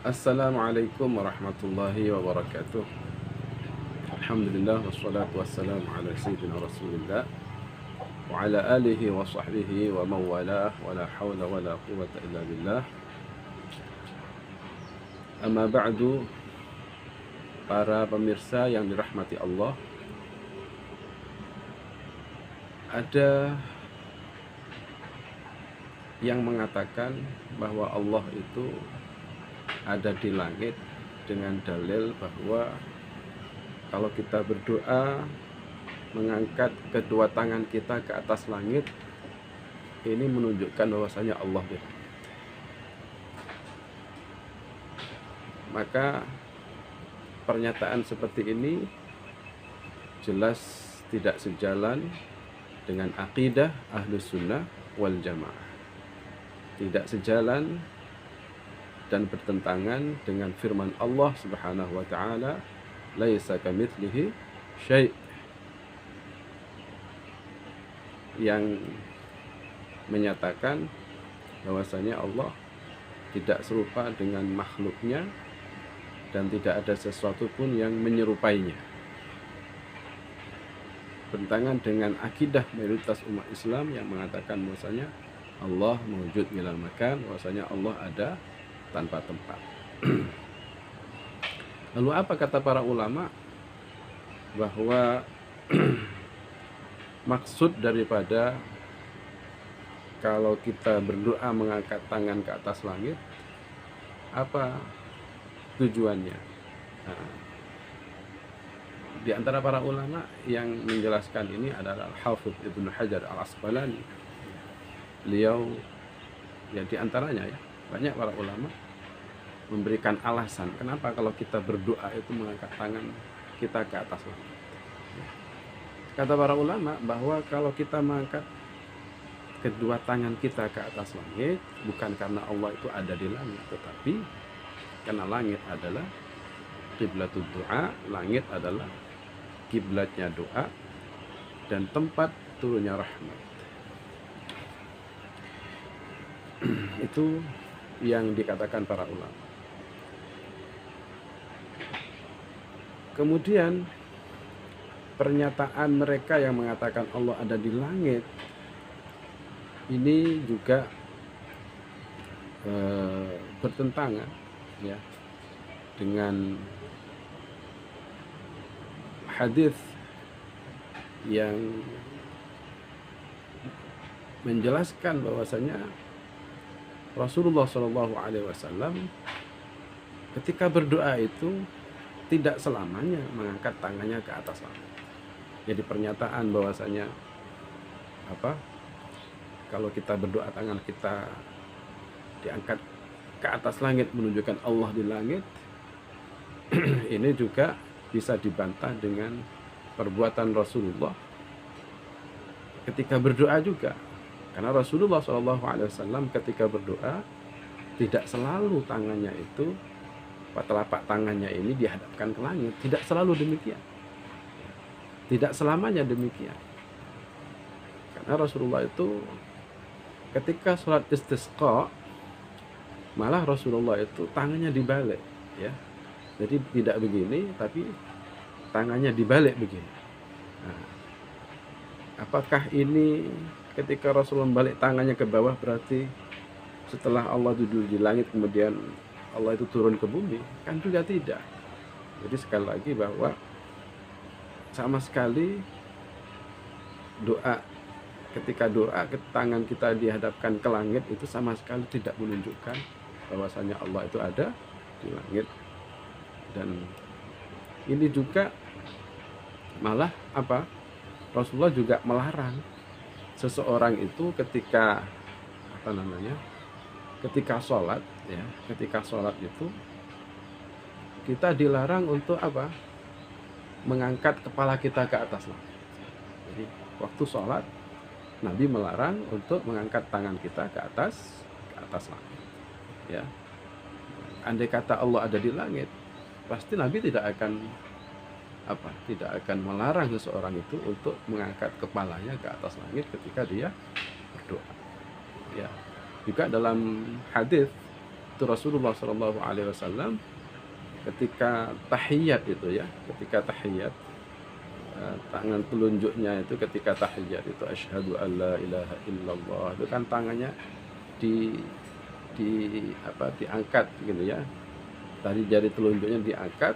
Assalamualaikum warahmatullahi wabarakatuh. Alhamdulillah wassalatu wassalamu ala sayyidina Rasulillah wa ala alihi wa sahbihi wa mawalah wa la hawla wa la quwwata illa billah. Amma ba'du, para pemirsa yang dirahmati Allah, ada yang mengatakan bahwa Allah itu ada di langit dengan dalil bahwa kalau kita berdoa mengangkat kedua tangan kita ke atas langit, ini menunjukkan bahwasanya Allah di langit. Maka pernyataan seperti ini jelas tidak sejalan dengan akidah Ahlus Sunnah wal Jamaah, tidak sejalan dan bertentangan dengan firman Allah Subhanahu wa taala, laisa kamitslihi syai', yang menyatakan bahwasanya Allah tidak serupa dengan makhluknya dan tidak ada sesuatu pun yang menyerupainya. Bertentangan dengan akidah mayoritas umat Islam yang mengatakan bahwasanya Allah mewujud bilal makan, bahwasanya Allah ada tanpa tempat. Lalu apa kata para ulama? Bahwa maksud daripada kalau kita berdoa mengangkat tangan ke atas langit, apa tujuannya? Nah, di antara para ulama yang menjelaskan ini adalah Al-Hafidz Ibnu Hajar Al-Asqalani. Beliau ya di antaranya ya, banyak para ulama memberikan alasan kenapa kalau kita berdoa itu mengangkat tangan kita ke atas langit. Kata para ulama bahwa kalau kita mengangkat kedua tangan kita ke atas langit bukan karena Allah itu ada di langit, tetapi karena langit adalah kiblatud doa, langit adalah kiblatnya doa dan tempat turunnya rahmat. Itu yang dikatakan para ulama. Kemudian pernyataan mereka yang mengatakan Allah ada di langit ini juga bertentangan ya dengan hadis yang menjelaskan bahwasanya Rasulullah SAW ketika berdoa itu tidak selamanya mengangkat tangannya ke atas langit. Jadi pernyataan bahwasanya kalau kita berdoa tangan kita diangkat ke atas langit menunjukkan Allah di langit, ini juga bisa dibantah dengan perbuatan Rasulullah ketika berdoa juga. Karena Rasulullah SAW ketika berdoa tidak selalu tangannya itu, telapak tangannya ini dihadapkan ke langit. Tidak selalu demikian. Tidak selamanya demikian. Karena Rasulullah itu ketika sholat istisqa, malah Rasulullah itu tangannya dibalik, ya. Jadi tidak begini, tapi tangannya dibalik begini. Nah, apakah ini ketika Rasulullah balik tangannya ke bawah berarti setelah Allah duduk di langit kemudian Allah itu turun ke bumi? Kan juga tidak. Jadi sekali lagi bahwa sama sekali doa, ketika doa tangan kita dihadapkan ke langit itu sama sekali tidak menunjukkan bahwasanya Allah itu ada di langit. Dan ini juga malah Rasulullah juga melarang seseorang itu ketika ketika sholat ya, ketika sholat itu kita dilarang untuk mengangkat kepala kita ke atas langit. Jadi waktu sholat Nabi melarang untuk mengangkat tangan kita ke atas langit ya. Andai kata Allah ada di langit, pasti Nabi tidak akan melarang seseorang itu untuk mengangkat kepalanya ke atas langit ketika dia berdoa. Ya. Juga dalam hadis Itu Rasulullah Shallallahu Alaihi Wasallam ketika tahiyat itu ya, ketika tahiyat tangan telunjuknya itu ketika tahiyat itu asyhadu alla ilaha illallah, itu kan tangannya di diangkat gitu ya, tadi jari telunjuknya diangkat.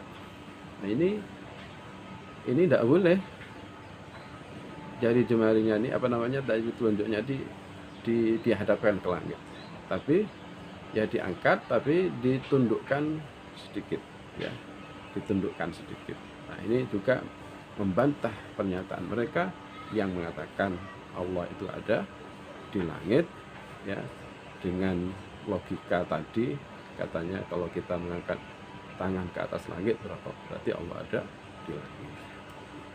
Nah ini tidak boleh jari jemarinya ini tadi telunjuknya dihadapkan ke langit, tapi ya diangkat tapi ditundukkan sedikit ya, ditundukkan sedikit. Nah ini juga membantah pernyataan mereka yang mengatakan Allah itu ada di langit ya, dengan logika tadi katanya kalau kita mengangkat tangan ke atas langit berarti Allah ada di langit.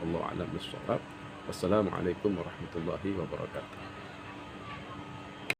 Allahu a'lam bishawab. Wassalamualaikum warahmatullahi wabarakatuh.